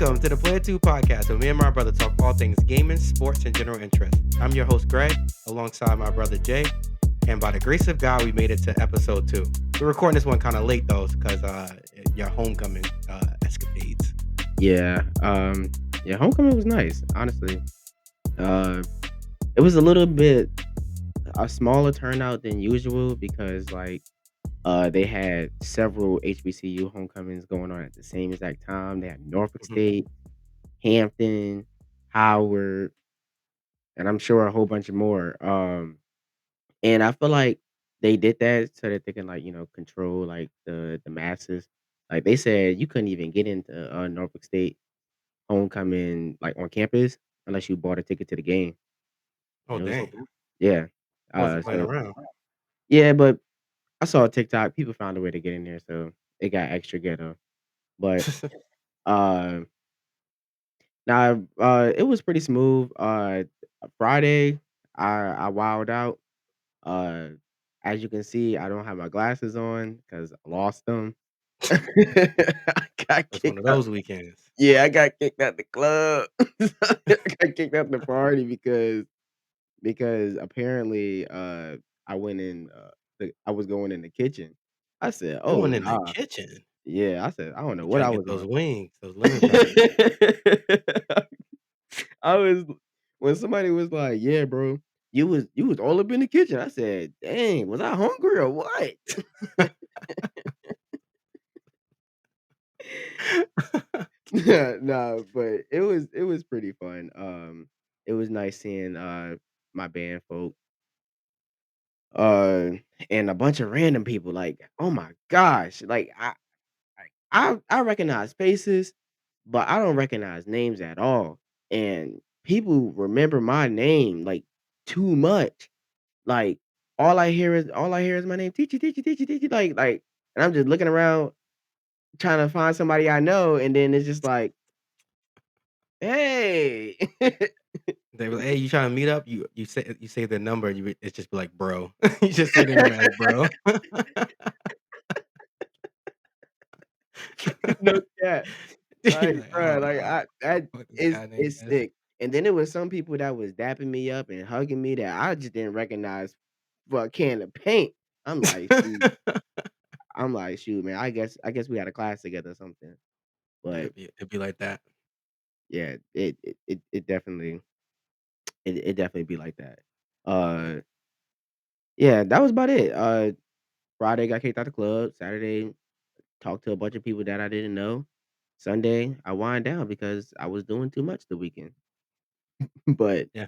Welcome to the Player 2 podcast, where me and my brother talk all things gaming, sports, and general interest. I'm your host, Greg, alongside my brother, Jay. And by the grace of God, we made it to episode 2. We're recording this one kind of late, though, because your homecoming escapades. Yeah, homecoming was nice, honestly. Uh, it was a little bit a smaller turnout than usual because they had several HBCU homecomings going on at the same exact time. They had Norfolk Mhm. State, Hampton, Howard, and I'm sure a whole bunch of more. And I feel like they did that so that they can control the masses. Like they said, you couldn't even get into Norfolk State homecoming like on campus unless you bought a ticket to the game. Oh, And it was dang. yeah. I wasn't playing So around. yeah, but I saw a TikTok, people found a way to get in there, so it got extra ghetto. But uh it was pretty smooth. Friday I wowed out. Uh as you can see, I don't have my glasses on because I lost them. I got It's one of kicked out. those weekends. Yeah, I got kicked out the club. I got kicked out the party because apparently, I went in, I was going in the kitchen. I said, "Oh, Going in the nah." kitchen. Yeah, I said, "I don't know You what trying I to get was those on." wings, those lemon peppers. I was when somebody was like, "Yeah, bro, you was all up in the kitchen." I said, "Dang, was I hungry or what?" No, but it was pretty fun. It was nice seeing, my band folk, uh, and a bunch of random people, oh my gosh, I recognize faces, but I don't recognize names at all, and people remember my name, too much, like, all I hear is my name, "Teacher, teacher, teacher, teacher," and I'm just looking around trying to find somebody I know, and then it's just like, "Hey." They were like, "Hey, you trying to meet up?" You say the number, and it's just be like, "Bro." You just say the number as bro. No cap. You're like, "I Bruh, don't know what this it's guy name it's is." sick. And then there was some people that was dapping me up and hugging me that I just didn't recognize for a can of paint. I'm like, "Shoot." I'm like, "Shoot, man, I guess we had a class together or something." Yeah, But it'd be like that. yeah, it definitely it definitely be like that. Uh, yeah, that was about it. Friday got kicked out the club. Saturday talked to a bunch of people that I didn't know. Sunday, I wind down because I was doing too much the weekend. But Yeah.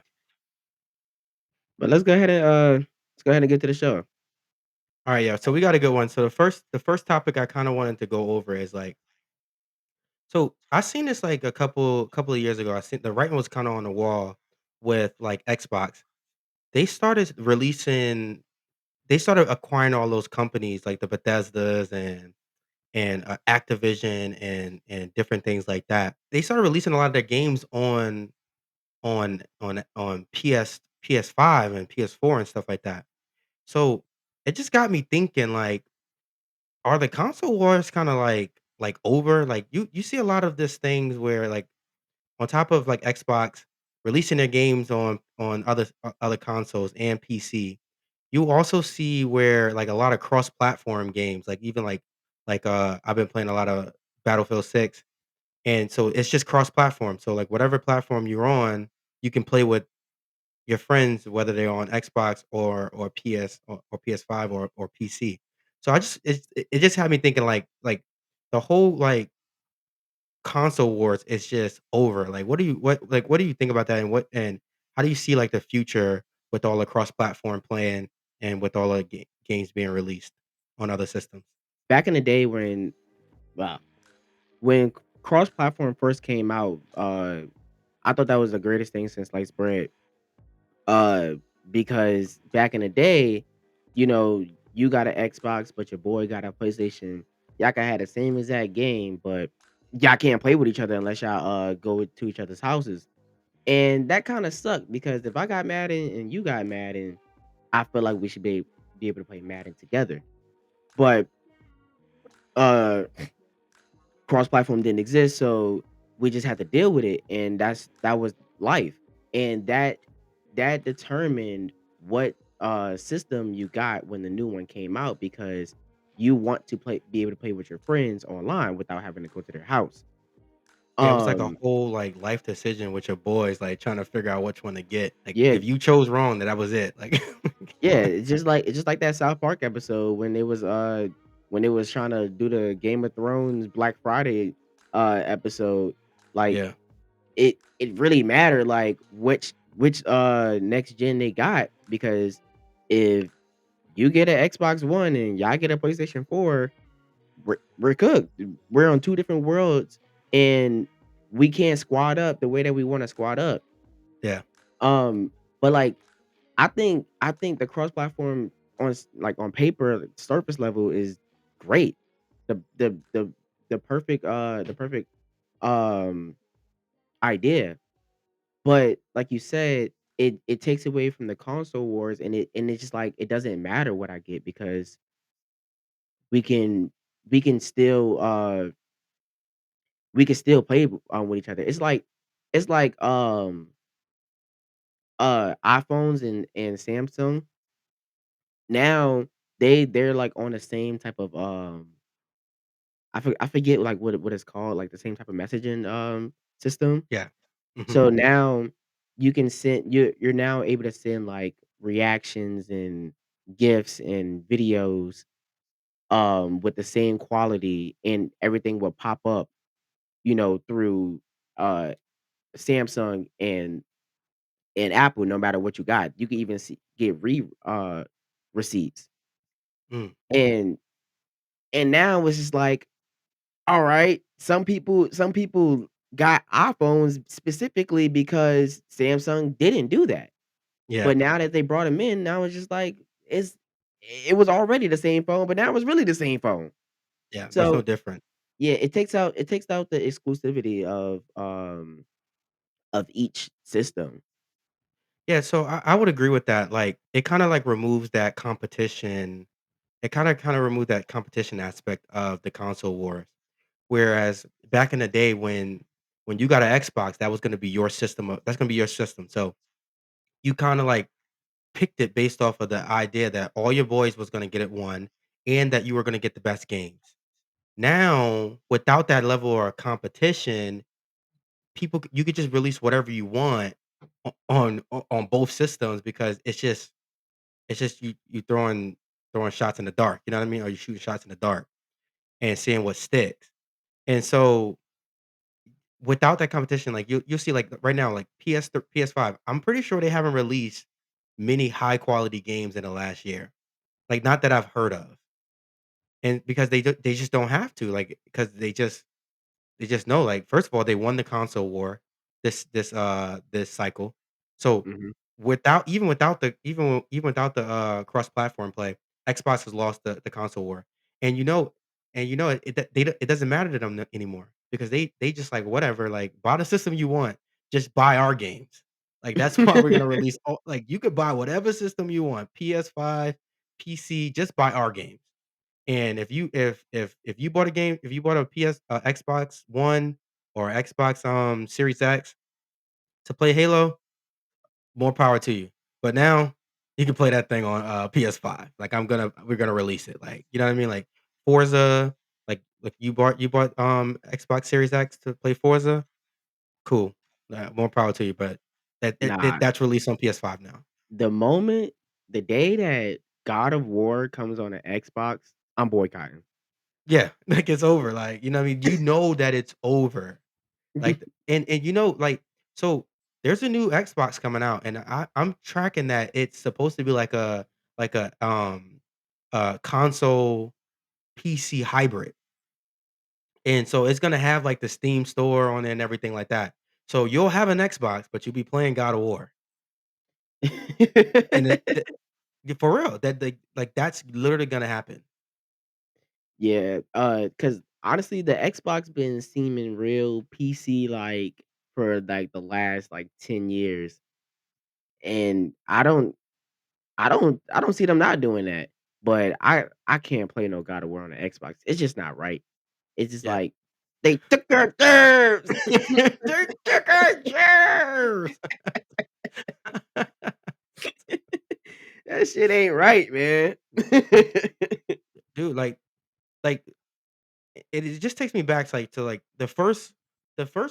but let's go ahead and get to the show. Alright, yeah, so we got a good one. So the first topic I kinda wanted to go over is, like, so I seen this, like, a couple of years ago. I seen the writing was kinda on the wall with, like, Xbox. They started releasing they started acquiring all those companies, like the Bethesdas and Activision and different things like that. They started releasing a lot of their games on PS5 and PS4 and stuff like that. So, it just got me thinking, like, are the console wars kinda, like, over? Like, you see a lot of this things where, like, on top of, like, Xbox releasing their games on other consoles and PC, you also see where, like, a lot of cross-platform games, like, even, I've been playing a lot of Battlefield 6, and so it's just cross-platform. So, like, whatever platform you're on, you can play with your friends, whether they're on Xbox or PS or PS5 or PC. So I just it just had me thinking the whole console wars is just over. Like what do you think about that and how do you see like the future with all the cross platform playing and with all the games being released on other systems? Back in the day wow, when cross-platform first came out, I thought that was the greatest thing since sliced bread. Uh, because back in the day, you know, you got an Xbox, but your boy got a PlayStation. Y'all can have the same exact game, but y'all can't play with each other unless y'all go to each other's houses. And that kind of sucked because if I got Madden and you got Madden, I feel like we should be able to play Madden together. But uh cross platform didn't exist, so we just had to deal with it, and that was life. And that determined what system you got when the new one came out, because you want to be able to play with your friends online without having to go to their house. Yeah, it was like a Um, whole, like, life decision with your boys, like, trying to figure out which one to get. Like, yeah, if you chose wrong, then that was it. Like yeah, it's just like that South Park episode when they was trying to do the Game of Thrones Black Friday episode. Like, Yeah, it really mattered, like, which next gen they got, because if you get an Xbox One and y'all get a PlayStation 4, we're cooked. We're on 2 different worlds, and we can't squad up the way that we wanna squad up. yeah, But, like, I think the cross platform on paper, like, surface level is great. The perfect, um, idea. But like you said, it takes away from the console wars, and it's just like it doesn't matter what I get, because we can we can still we can still play with each other. It's like iPhones and Samsung now, they're like on the same type of I forget like what it's called, like the same type of messaging system. yeah. Mhm. So now you can send you're now able to send like reactions and gifs and videos with the same quality, and everything will pop up, through uh Samsung and Apple, no matter what you got. You can even get receipts. Mm, And now it's just like, all right, some people got iPhones specifically because Samsung didn't do that. yeah, But now that they brought him in, now it's just like it was already the same phone, but now it's really the same phone. yeah, there's no So, different. yeah, it takes out the exclusivity of each system. Yeah, so I would agree with that, like, it kinda, like, removes that competition. It kinda removed that competition aspect of the console wars. Whereas back in the day when you got an Xbox, that was gonna be your system of that's gonna be your system, so you kinda, like, picked it based off of the idea that all your boys was gonna get it one, and that you were gonna get the best games. Now, without that level of competition, you could just release whatever you want on both systems because it's just you throwing shots in the dark, you know what I mean? Or you shooting shots in the dark and seeing what sticks. And so without that competition, like you'll see like right now, like PS5, I'm pretty sure they haven't released many high quality games in the last year. Like not that I've heard of. And because they just don't have to, like, because they just know, like, first of all, they won the console war this cycle. So, Mhm. even without the, cross-platform play, Xbox has lost the console war. And it doesn't matter to them anymore because they just like, "Whatever, like, buy the system you want, just buy our games." Like, that's why we're gonna release all like, you could buy whatever system you want, PS5, PC, just buy our games. And if you bought a game, if you bought a Xbox One or Xbox, Series X to play Halo, more power to you. But now you can play that thing on, PS5. Like, we're gonna release it, like, you know what I mean? Like, Forza, like you bought, Xbox Series X to play Forza, cool. More power to you, but Nah, that's released on PS5 now. the moment the day that God of War comes on an Xbox, I'm boycotting. Yeah, like, it's over, like, you know what I mean? You know that it's over. Like, like, so there's a new Xbox coming out, and I'm tracking that it's supposed to be like a console PC hybrid. And so it's gonna have like the Steam store on it and everything like that. So you'll have an Xbox, but you'll be playing God of War. And for real, like that's literally gonna happen. Yeah, cause honestly, the Xbox been seeming real PC like for like the last like 10 years, and I don't see them not doing that. But I can't play no God of War on the Xbox. It's just not right. It's just Yeah. like They took our germs. They took our chairs. That shit ain't right, man. Dude, like, it just takes me back to, like, the first,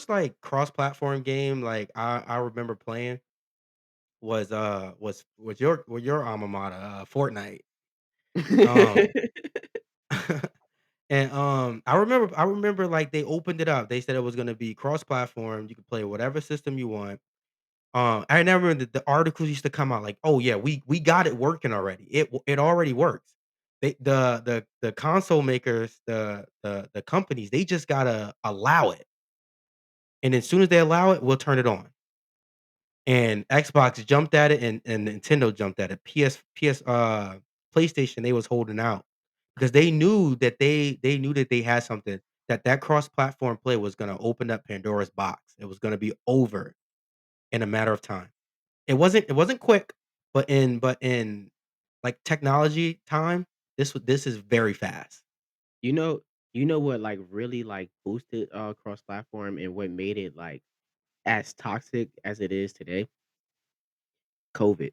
like, cross-platform game, like, I remember playing was your alma mater, Fortnite. Um, and, I remember, like, they opened it up. They said it was gonna be cross-platform, you could play whatever system you want. I remember the articles used to come out like, "Oh, yeah, we got it working already. It already works." The console makers, the companies, they just gotta allow it, and as soon as they allow it, we'll turn it on. And Xbox jumped at it and Nintendo jumped at it. PlayStation, they was holding out because they knew that they had something that cross-platform play was gonna open up Pandora's box. It was gonna be over in a matter of time. It wasn't quick, but in, like, technology time, this is very fast. You know you know what, like, really, like, boosted, cross-platform and what made it, like, as toxic as it is today? COVID.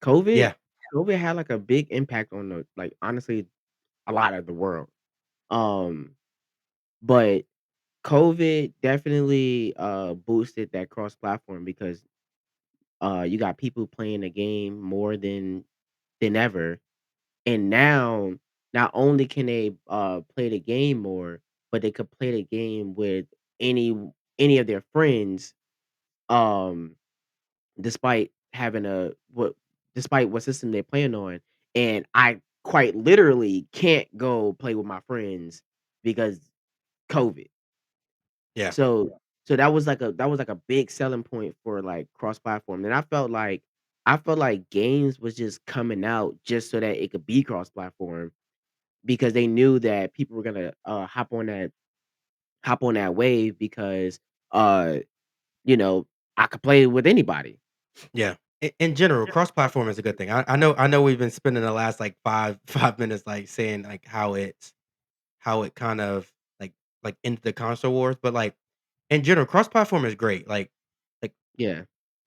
COVID Yeah, COVID had, like, a big impact on the like, honestly, a lot of the world. Um, but COVID definitely, boosted that cross-platform because, you got people playing the game more than ever, and now, not only can they, play the game more, but they could play the game with any any of their friends, um, despite having a what despite what system they're playing on, and I quite literally can't go play with my friends because COVID. yeah, So that was like a big selling point for, like, cross-platform, and I felt like games was just coming out just so that it could be cross-platform because they knew that people were gonna, hop on that wave because, uh, you know, I could play with anybody. yeah. In general, cross-platform is a good thing. I know we've been spending the last, like, five 5 minutes, like, saying, like, how it kind of, like, into the console wars, but, like, in general, cross-platform is great. Like, Yeah.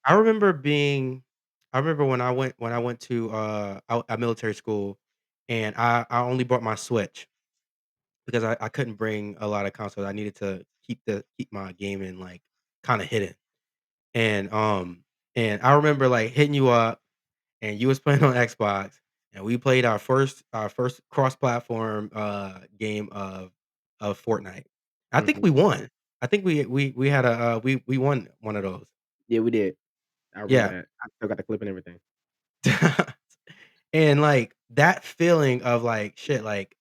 I remember being I remember when I went to, a military school, and I only brought my Switch because I couldn't bring a lot of consoles. I needed to keep my gaming, like, kinda hidden, and, um, and I remember, like, hitting you up, and you was playing on Xbox, and we played our first cross-platform, game of Fortnite. I think Mhm. we won. I think we had we won one of those. Yeah, we did. I remember Yeah. that. I still got the clip and everything. And, like, that feeling of, like, shit, like,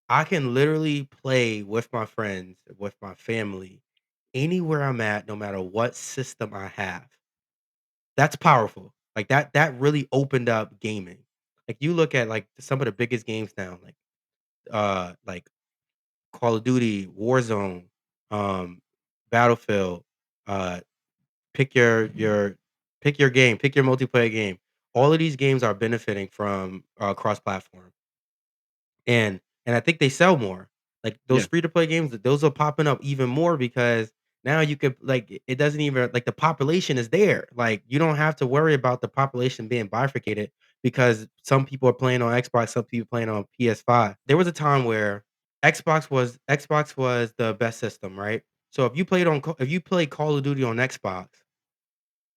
I can literally play with my friends, with my family, anywhere I'm at, no matter what system I have. That's powerful. Like, that really opened up gaming. Like, you look at, like, some of the biggest games now, like Call of Duty, Warzone, um, Battlefield, uh, pick your game, pick your multiplayer game. All of these games are benefiting from, cross-platform. And I think they sell more. Like, those Yeah, free to play games, those are popping up even more because now you could, like, it doesn't even, like, the population is there. Like, you don't have to worry about the population being bifurcated because some people are playing on Xbox, some people playing on PS5. There was a time where Xbox was the best system, right? So if you played Call of Duty on Xbox,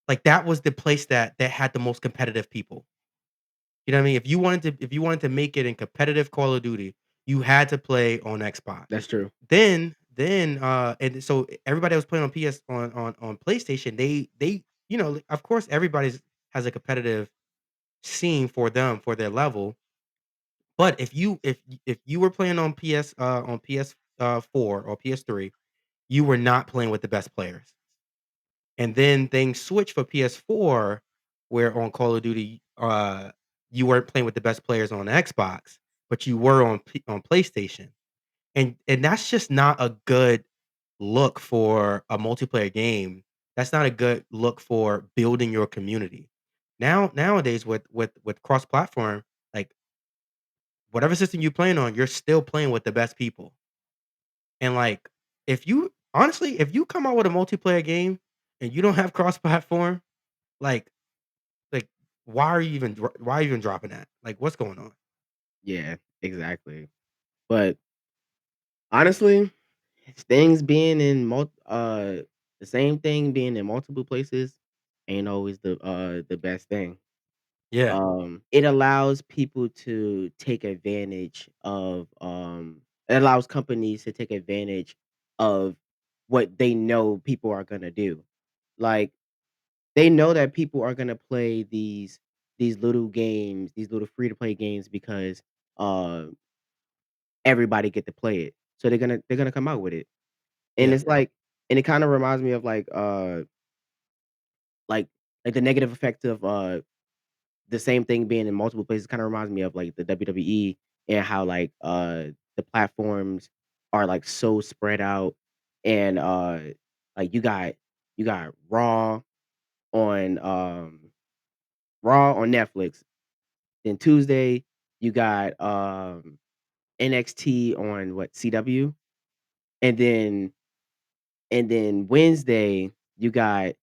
like, that was the place that had the most competitive people. You know what I mean? If you wanted to make it in competitive Call of Duty, you had to play on Xbox. that's true. And so everybody that was playing on PS on PlayStation, they of course everybody's has a competitive scene for them for their level. But if you were playing on PS 4 or PS3, you were not playing with the best players. And then things switched for PS4, where on Call of Duty, you weren't playing with the best players on Xbox, but you were on PlayStation. And that's just not a good look for a multiplayer game. That's not a good look for building your community. Nowadays with cross-platform, like, whatever system you're playing on, you're still playing with the best people. And, like, if you honestly, if you come out with a multiplayer game and you don't have cross-platform, like like, why are you even dropping that? Like, what's going on? Yeah, exactly. But honestly, things being in the same thing being in multiple places ain't always the best thing. Yeah, It allows people to take advantage of, it allows companies to take advantage of what they know people are gonna do. Like, they know that people are gonna play these little games, these little free to play games because, uh, everybody get to play it. So they're gonna come out with it. And yeah, it's like and it kinda reminds me of, like like the negative effect of, the same thing being in multiple places kinda reminds me of, like, the WWE and how, the platforms are, so spread out and, like, you got on, um Raw on Netflix. Then Tuesday, you got, NXT on what, CW? And then Wednesday, you got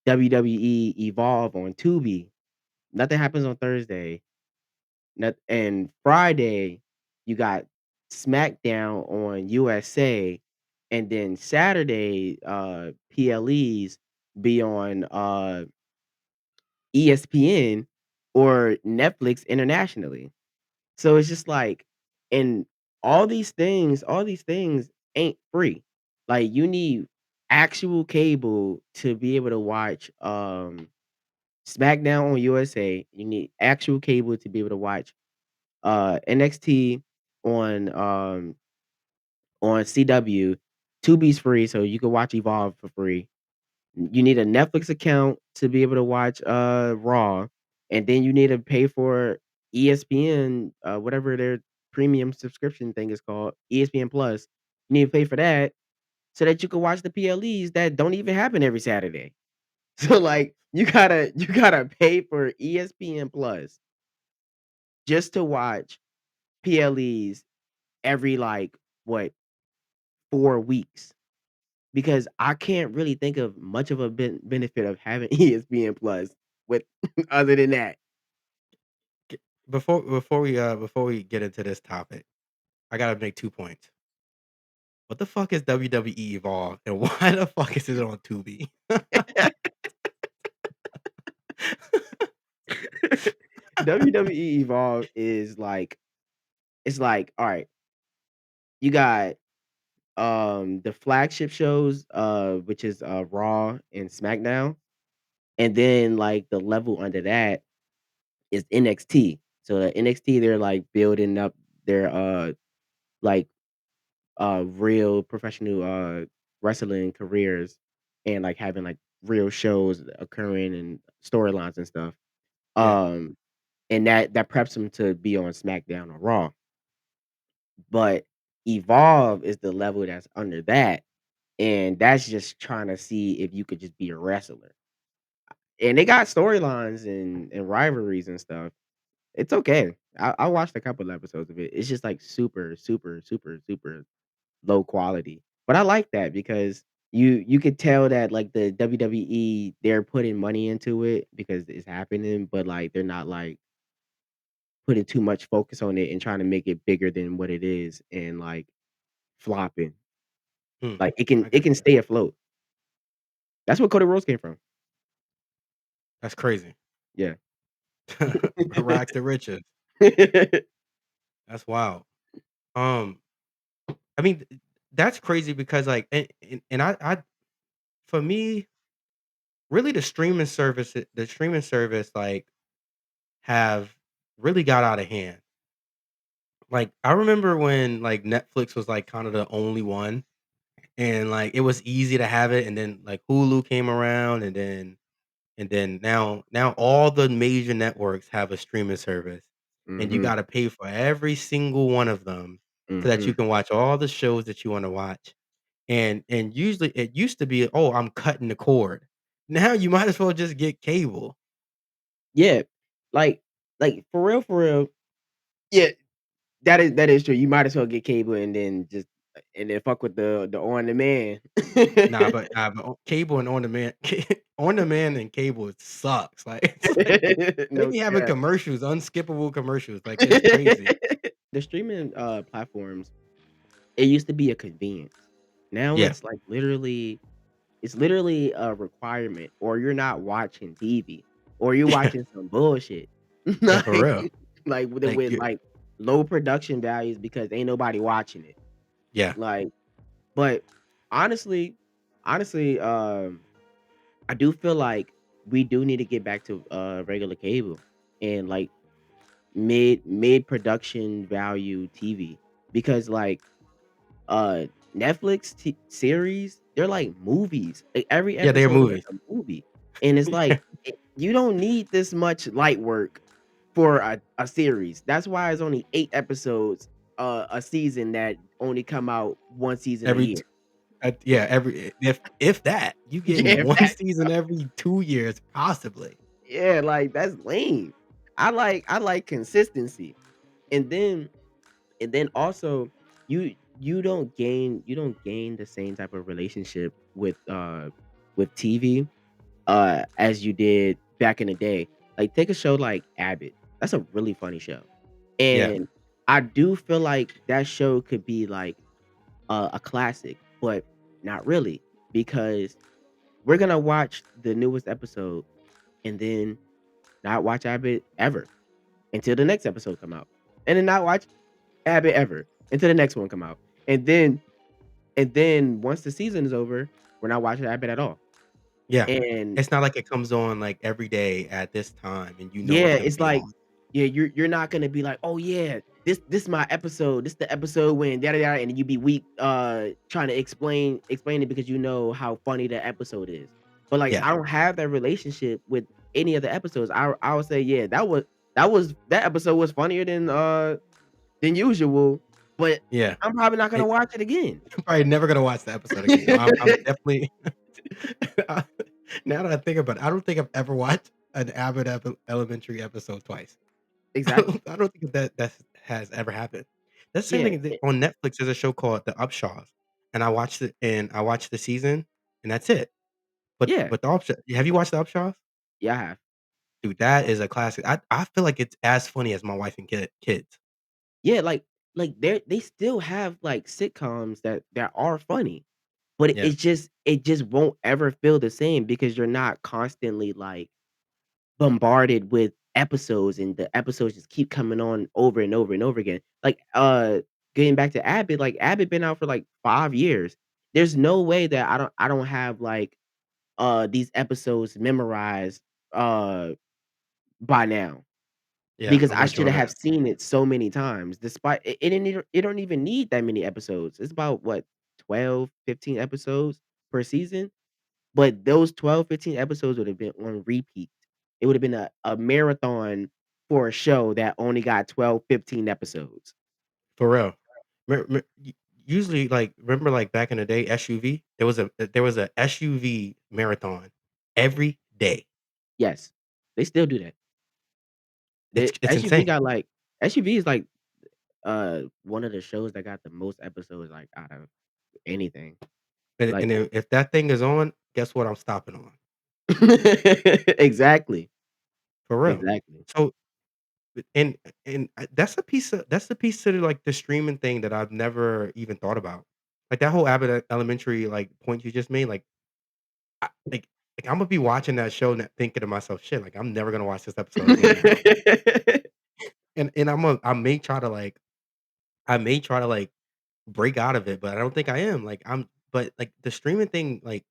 WWE Evolve on Tubi. Nothing happens on Thursday. And Friday, you got SmackDown on USA, and then Saturday, PLEs be on, ESPN or Netflix internationally. So it's just like and all these things ain't free. Like, you need actual cable to be able to watch, SmackDown on USA. You need actual cable to be able to watch NXT on, on CW. Tubi's free, so you can watch Evolve for free. You need a Netflix account to be able to watch, Raw, and then you need to pay for ESPN, whatever their premium subscription thing is called, ESPN Plus. You need to pay for that so that you can watch the PLEs that don't even happen every Saturday. So, like, you gotta pay for ESPN Plus just to watch PLEs every, what, 4 weeks, because I can't really think of much of a benefit of having ESPN Plus with other than that. g before we get into this topic, I gotta make 2 points. What the fuck is WWE Evolve, and why the fuck is it on Tubi? WWE Evolve is it's like, alright, you got, the flagship shows, which is, Raw and SmackDown, and then, the level under that is NXT. So, the NXT, they're, building up their, like real professional wrestling careers and having real shows occurring and storylines and stuff. Yeah, Um and that preps them to be on SmackDown or Raw. But Evolve is the level that's under that. And that's just trying to see if you could just be a wrestler. And they got storylines and rivalries and stuff. It's okay. I watched a couple episodes of it. It's just super, super, super, super low quality. But I like that because you could tell that the WWE, they're putting money into it because it's happening, but they're not putting too much focus on it and trying to make it bigger than what it is and flopping. hmm, Like I it got can you. stay afloat. That's what Cody Rhodes came from. That's crazy. Yeah. Rags to riches. That's wild. Um, I mean, that's crazy because, like, and I for me, really the streaming service, like, have really got out of hand. Like, I remember when, like, Netflix was, like, kinda the only one, and, like, it was easy to have it, and then, like, Hulu came around, and then now all the major networks have a streaming service, and you Mhm. gotta pay for every single one of them so that you Mhm. can watch all the shows that you wanna watch. And usually it used to be, "Oh, I'm cutting the cord." Now you might as well just get cable. Yeah. Like for real, for real. Yeah, that is true. You might as well get cable and then just and then fuck with the on demand. Nah, but cable and on-demand on-demand and cable, it sucks, like, it's like they No be having cap. commercials, unskippable commercials, like, it's crazy. The streaming, platforms, it used to be a convenience. Now Yeah. it's literally a requirement, or you're not watching TV, or you're watching some bullshit. Yeah, for Like real. like, Like, with, you like, low production values because ain't nobody watching it. yeah. Like, but honestly honestly, I do feel like we do need to get back to, regular cable and, like, mid production value TV because, like, uh, Netflix series, they're like movies. Like, every Yeah, they're episode is movies. a movie, and it's like, you don't need this much light work for a series. That's why it's only 8 episodes, a season that only come out 1 season a Every year. t yeah, every if that, you Yeah, getting if 1 that. season every 2 years, possibly. Yeah, like, that's lame. I like consistency, and then also you don't gain the same type of relationship with TV as you did back in the day. Like, take a show like Abbott. That's a really funny show. Yeah, And I do feel like that show could be like a classic, but not really because we're gonna watch the newest episode and then not watch Abbott ever until the next episode come out, and then not watch Abbott ever until the next one come out, and then once the season is over, we're not watching Abbott at all. yeah. And It's not like it comes on, like, every day at this time, and you know yeah, what's gonna it's be like, on. yeah, you're not gonna be like, "Oh, yeah, this my episode. This the episode when da da da," and you be weak, trying to explain it because you know how funny the episode is. But, like, Yeah, I don't have that relationship with any of the episodes. I would say, yeah, that episode was funnier than usual, but yeah. I'm probably not gonna It watch it again. I'm probably never gonna watch the episode again. I'm definitely now that I think about it, I don't think I've ever watched an Abbott Elementary episode twice. Exactly. I don't think that has ever happened. That's the same Yeah, thing that on Netflix, there's a show called The Upshaws, and I watched the season, and that's it. yeah, But the Upshaw have you watched The Upshaws? yeah, I have. Dude, that is a classic. I feel like it's as funny as My Wife and Kids. Yeah, like, they still have, like, sitcoms that are funny, but Yeah, it just won't ever feel the same because you're not constantly, like, bombarded with episodes, and the episodes just keep coming on over and over and over again. Like, getting back to Abbott, like, Abbott been out for, like, 5 years. There's no way that I don't have, like, these episodes memorized, uh, by now. yeah, Because I'm I with you should on have that. seen it so many times despite it don't even need that many episodes. It's about what, 12, 15 episodes per season? But those 12, 15 episodes would have been on repeat. It would have been a marathon for a show that only got 12, 15 episodes. For real. Mer mer u usually, like, remember, like, back in the day, SUV? There was a SUV marathon every day. Yes, they still do that. The It's SUV insane. got, like SUV is, like, one of the shows that got the most episodes, like, out of anything. And Like if that thing is on, guess what I'm stopping on? exactly, For real. exactly. So, that's the piece to, like, the streaming thing that I've never even thought about. Like, that whole Abbott Elementary, like, point you just made, I like, Imma be watching that show and thinking to myself, "Shit, like, I'm never gonna watch this episode again now." And I may try to, like, break out of it, but I don't think I am. Like, the streaming thing, like,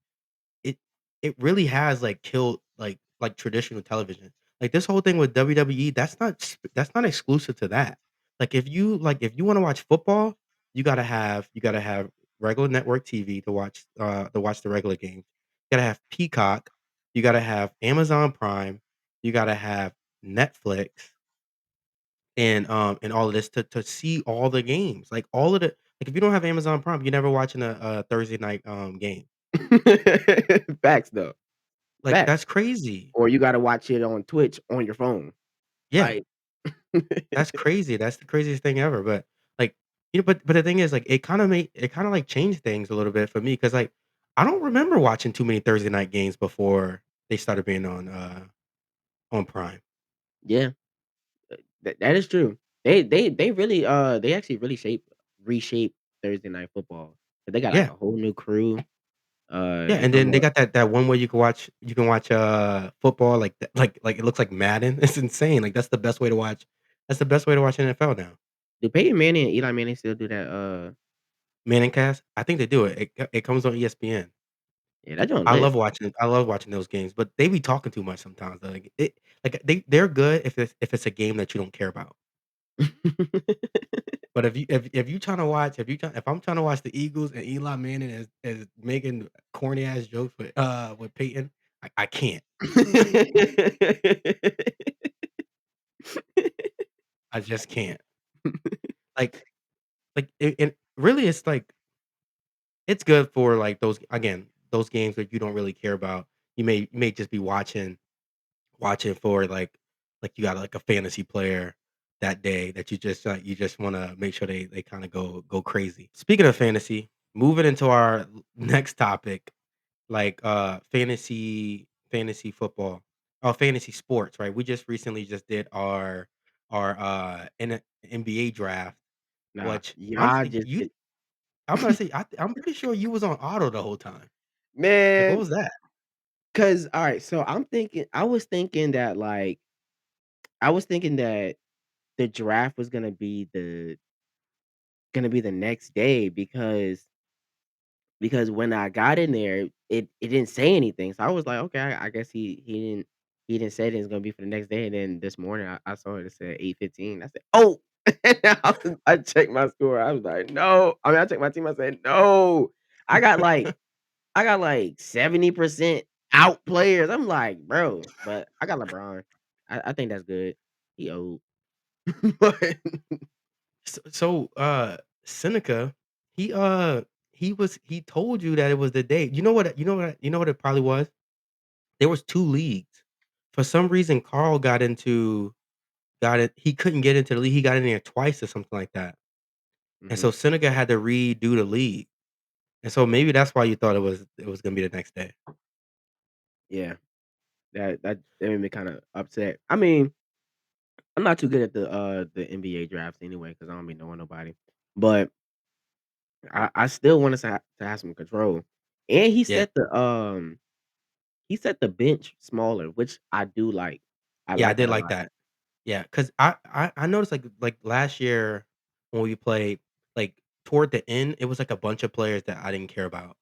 it it really has, like, killed, traditional television. Like, this whole thing with WWE, that's not exclusive to that. If you wanna watch football, you gotta have regular network TV to watch the regular games. You gotta have Peacock, you gotta have Amazon Prime, you gotta have Netflix, and all of this to see all the games. Like, all of the like, if you don't have Amazon Prime, you're never watching a Thursday night, game. Facts, though. Like, Facts. that's crazy. Or you gotta watch it on Twitch on your phone. Yeah, Like that's crazy. That's the craziest thing ever, but, like but the thing is, like, it kinda, like, changed things a little bit for me because like, I don't remember watching too many Thursday night games before they started being on Prime. Yeah, that is true. They really, they actually really reshape Thursday Night Football. 'Cause they got, like, Yeah. a whole new crew, Yeah, it's and no then they more. got that one where you can watch, football like th like, it looks like Madden. It's insane, like, that's the best way to watch NFL now. Do Peyton Manning and Eli Manning still do that, Manningcast? I think they do it. It comes on ESPN. yeah, that joint lit. I love watching those games, but they be talking too much sometimes, like, they're good if it's a game that you don't care about. But if you trying to watch if I'm trying to watch the Eagles and Eli Manning is making corny ass jokes with Peyton, I can't. I just can't. Like it really it's like it's good for like those again, those games that you don't really care about. You may just be watching for like you got like a fantasy player that day that you just want to make sure they kind of go crazy. Speaking of fantasy, moving into our next topic, like fantasy football, oh fantasy sports, right? We just recently just did our NBA draft, Nah, which y'all just you did. I'm gonna say I'm pretty sure you was on auto the whole time. Like what Man, was that? 'cause alright, so I was thinking that the draft was gonna be the next day because when I got in there, it didn't say anything. So I was like, "Okay, I guess he didn't say it was gonna be for the next day." And then this morning, I saw it said 8:15. I said, "Oh!" I checked my score. I was like, "No." I mean, I checked my team. I said, "No." I got like I got like 70% out players. I'm like, "Bro," but I got LeBron. I think that's good. He old. But Seneca, he he told you that it was the day. You know what it probably was? There was 2 leagues. For some reason, Carl got it he couldn't get into the league. He got in there twice or something like that. And Mhm. so Seneca had to redo the league. And so maybe that's why you thought it was gonna be the next day. Yeah, that made me kinda upset. I mean, I'm not too good at the NBA drafts anyway because I don't be knowing nobody. But I still want us to have some control. And Yeah. he set the bench smaller, which I do like. I Yeah, I like did that a like lot. that. Yeah, 'cause I noticed, like, last year when we played, like, toward the end, it was, like, a bunch of players that I didn't care about.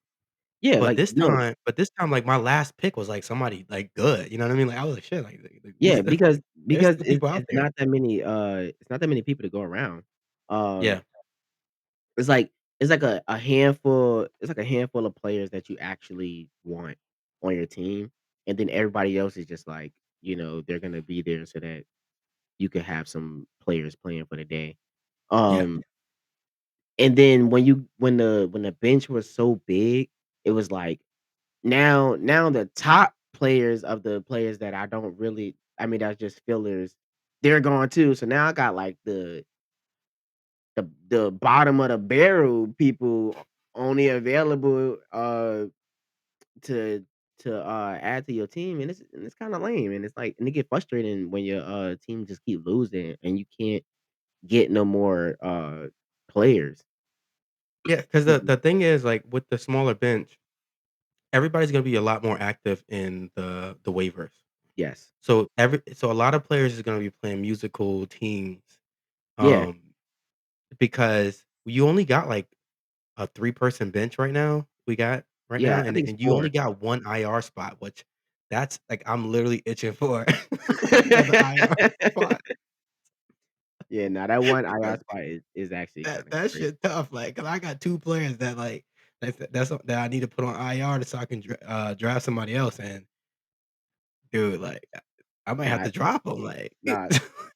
Yeah, like no, But this time, like, my last pick was, like, somebody, like, good, you know what I mean? Like, I was like, "Shit, like, yeah, these there's because still people out it's there." not that many it's not that many people to go around. Yeah, Um it's like a handful it's like a handful of players that you actually want on your team, and then everybody else is just like, they're gonna be there so that you could have some players playing for the day. yeah. Um, and then when the bench was so big, it was like now the top players of the players that I don't really I mean, that's just fillers, they're gone too. So now I got like the bottom of the barrel people only available to add to your team, and it's kind of lame, and it's like and it get frustrating when your team just keep losing and you can't get no more players. Yeah, because Mhm. the thing is, like, with the smaller bench, everybody's gonna be a lot more active in the waivers. Yes. So a lot of players is gonna be playing musical teams, Yeah. um, because you only got, like, a three-person bench right now, Yeah. I think it's and you only four. got 1 IR spot, which that's like, I'm literally itching for another IR spot Yeah. Now that one IR because spot is actually kind of that crazy. shit tough, like, 'cause I got 2 players that, like, that I need to put on IR so I can draft somebody else, and dude, like, I might have Nah, to drop them, like nah.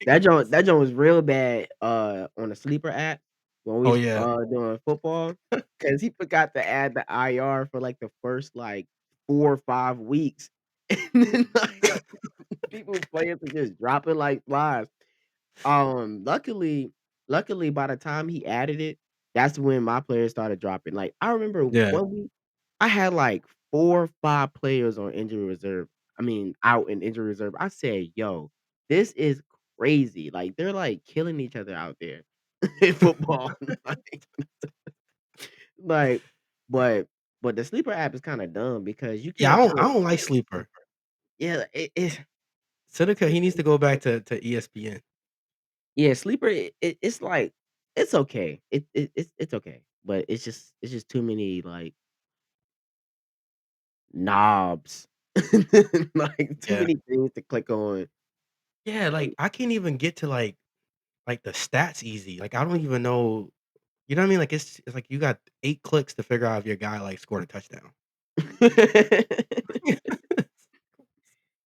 That joint was real bad on the sleeper app when we Oh, was yeah. doing football because he forgot to add the IR for like the first like 4 or 5 weeks. And then like people players were just dropping like flies. Luckily by the time he added it, that's when my players started dropping. Like, I remember Yeah. 1 week, I had, like, 4 or 5 players on injury reserve. I mean, out in injury reserve. I said, "Yo, this is crazy." Like, they're, like, killing each other out there in football. Like, but but the sleeper app is kinda dumb because you Yeah, can't I put don't like Sleeper. yeah, Seneca, he needs to go back to ESPN. yeah, sleeper, it's like it's okay. It's okay, but it's just too many, like, knobs. Like, too Yeah. many things to click on. Yeah, like, I can't even get to, like, the stats easy. Like, I don't even know you know what I mean? Like, it's like you got 8 clicks to figure out if your guy, like, scored a touchdown.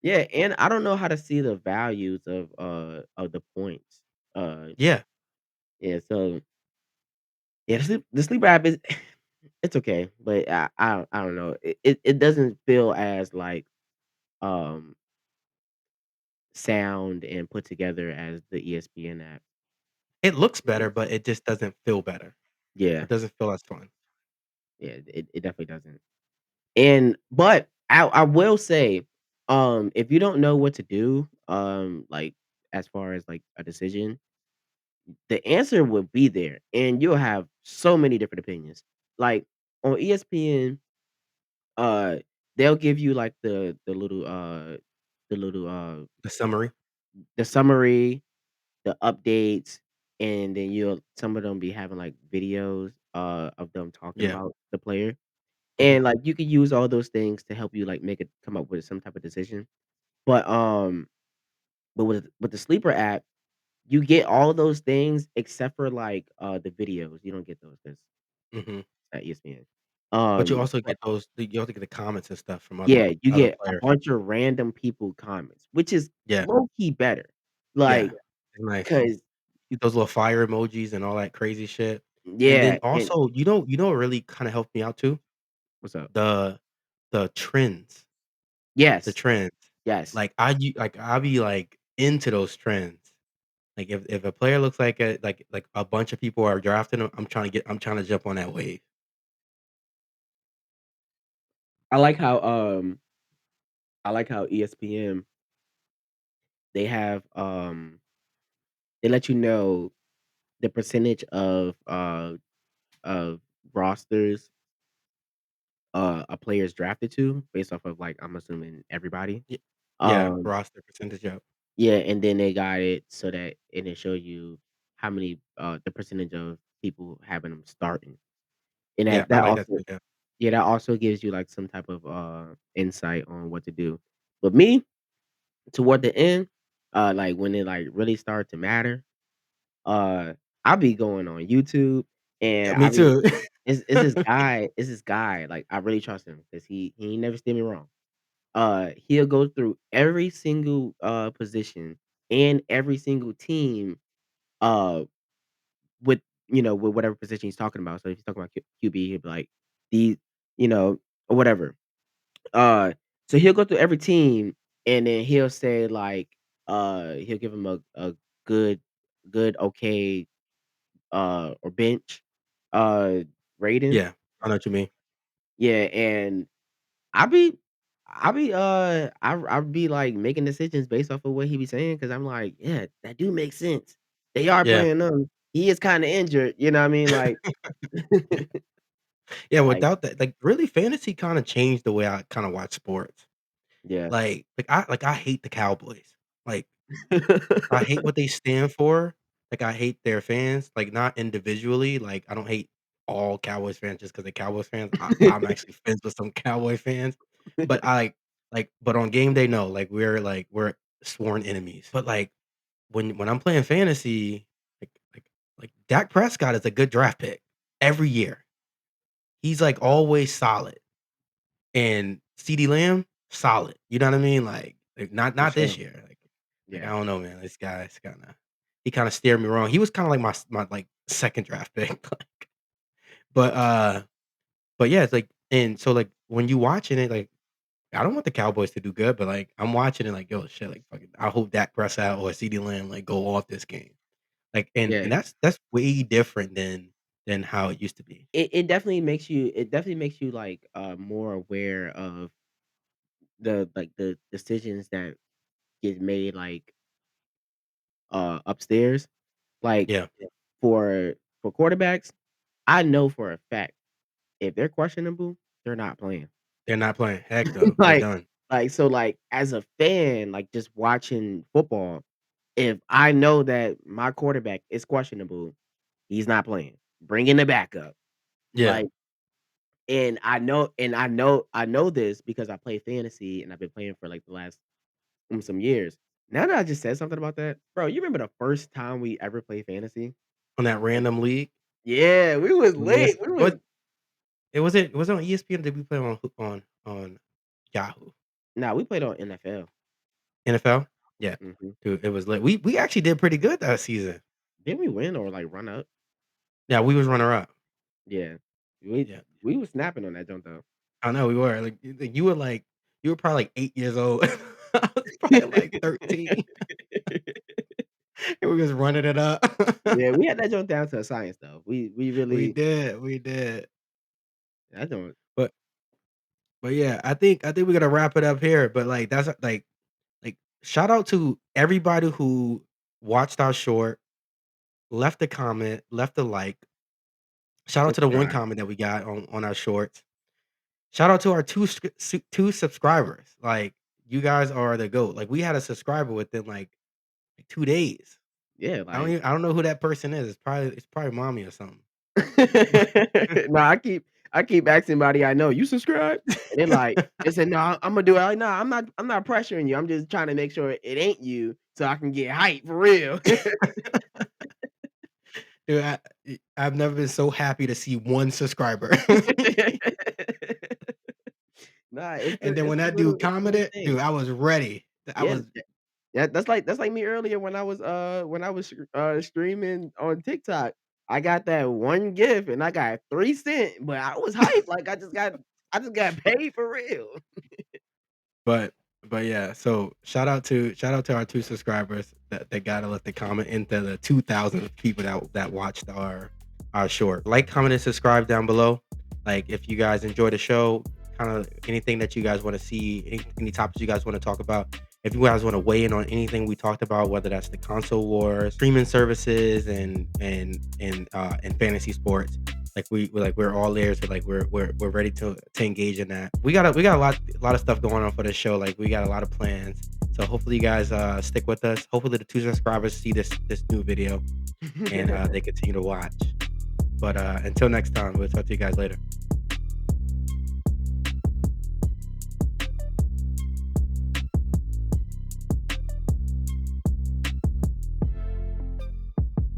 Yeah, and I don't know how to see the values of the points. Yeah. Yeah, so yeah, the sleeper app is it's okay, but I don't know. It doesn't feel as, like, um, sound and put together as the ESPN app. It looks better, but it just doesn't feel better. Yeah, It doesn't feel as fun. yeah, it definitely doesn't. And but I will say, if you don't know what to do, like, as far as, like, a decision, the answer will be there, and you'll have so many different opinions. Like, on ESPN, uh, they'll give you, like, the little, The summary. the summary, the updates, and then you'll some of them be having, like, videos, of them talking Yeah. about the player. Mhm. And, like, you could use all those things to help you, like, make it come up with some type of decision. But, with the sleeper app, you get all those things except for, like, the videos. You don't get those 'cause Mhm. at ESPN. But you also But get those you also get the comments and stuff from yeah, you other get a players. bunch of random people comments, which is Yeah. low key better. Yeah. Like, It's nice. 'cause Get those little fire emojis and all that crazy shit. And yeah, then and also, you know what really kinda helped me out too? what's up? The the trends. The Yes, trends. yes. Like, I be, like, into those trends. Like, if a player looks like a bunch of people are drafting him, I'm trying to jump on that wave. I like how, I like how ESPN, they have, they let you know the percentage of rosters, a player is drafted to based off of, like, I'm assuming everybody. Y yeah, Um, roster percentage, yep. yeah, and then they got it so that it'll show you how many, the percentage of people having them starting. And Yeah, I that like that also too, yeah. yeah, that also gives you, like, some type of, insight on what to do. But me, toward the end, like, when it, like, really start to matter, uh, I'll be going on YouTube, Yeah, and me I be too. it's this guy, like, I really trust him because he ain't never steered me wrong. He'll go through every single, position and every single team, uh, with, with whatever position he's talking about. So if he's talking about QB, he'll be like, "These," or whatever. Uh, so he'll go through every team, and then he'll say, like, he'll give him a good okay, or bench, uh, rating. Yeah, I know what you mean. Yeah, and I be I be, like, making decisions based off of what he be saying because 'cause I'm like, "Yeah, that do make sense. They are Yeah. playing them. He is kinda injured," you know what I mean? Like Yeah, like without that like, really, fantasy kinda changed the way I kinda watch sports. yeah. I hate the Cowboys. Like, I hate what they stand for. Like, I hate their fans, like, not individually, like, I don't hate all Cowboys fans just because 'cause they're Cowboys fans. I'm actually friends with some Cowboy fans, but I but on game day, no, we're sworn enemies. But, like, when I'm playing fantasy, like like Dak Prescott is a good draft pick every year. He's, like, always solid, and CeeDee Lamb, solid. You know what I mean? For Not sure. this year. I Yeah. don't know, man. This guy's kinda he kinda steered me wrong. He was kinda like my 2nd draft pick, but, uh but yeah, it's like and so, like, when you watching it, like, I don't want the Cowboys to do good, but, like, I'm watching it like, "Yo, shit, like, fucking I hope Dak Prescott or CeeDee Lamb, like, go off this game." Like, and Yeah. that's way different than than how it used to be. it definitely makes you, like, more aware of the decisions that get made, like, upstairs. Like, Yeah, for quarterbacks, I know for a fact, if they're questionable, they're not playing. they're not playing. Heck no, they're Like done. so, like, as a fan, like, just watching football, if I know that my quarterback is questionable, he's not playing. Bring in the backup. Yeah, Like, and I know this because I play fantasy and I've been playing for, like, the last, some years. Now that I just said something about that, bro, you remember the first time we ever played fantasy? on that random league. Yeah, we was Yes, late. We was what it was on ESPN, did we play on Yahoo? Nah, we played on NFL. NFL? Yeah. Mhm. Dude, it was lit. We actually did pretty good that season. Didn't we win or, like, run up? Yeah, we was runner up. Yeah. We Yeah. we was snapping on that jump though. I know we were, you were probably, like, 8 years old. I was probably, like, 13, and we was running it up. Yeah, we had that jump down to a science though. We We really did, we did. that joint. But yeah, I think we're gonna wrap it up here, but, like, that's, shout out to everybody who watched our short, left a comment, left a like. Shout out to the one Subscribe. comment that we got on our shorts. Shout out to our 2 subscribers. Like, you guys are the GOAT. Like, we had a subscriber within, like 2 days. Yeah, like I don't know who that person is. It's probably mommy or something. no, I keep asking somebody I know, "You subscribe?" And they're like they said, "No, Imma do it." I'm like, "No, I'm not pressuring you. I'm just trying to make sure it ain't you so I can get hype for real." Dude, I've never been so happy to see 1 subscriber. Nah, And then when that dude it's the little commented, dude, things. I was ready. I Yeah, was yeah, that's like me earlier when I was, streaming on TikTok. I got that one gift and I got 3 cents, but I was hyped, like, I just got paid for real. But yeah, so shout out to our 2 subscribers that gotta let the comment into the 2,000 people that watched our short. Like, comment, and subscribe down below. Like, if you guys enjoy the show, kinda anything that you guys wanna see, any topics you guys wanna talk about. If you guys wanna weigh in on anything we talked about, whether that's the console wars, streaming services, and fantasy sports, like we're all ears. We're ready to engage in that. We got a lot of stuff going on for this show. Like, we got a lot of plans. So hopefully you guys stick with us. Hopefully the 2 subscribers see this new video and they continue to watch. But until next time, we'll talk to you guys later.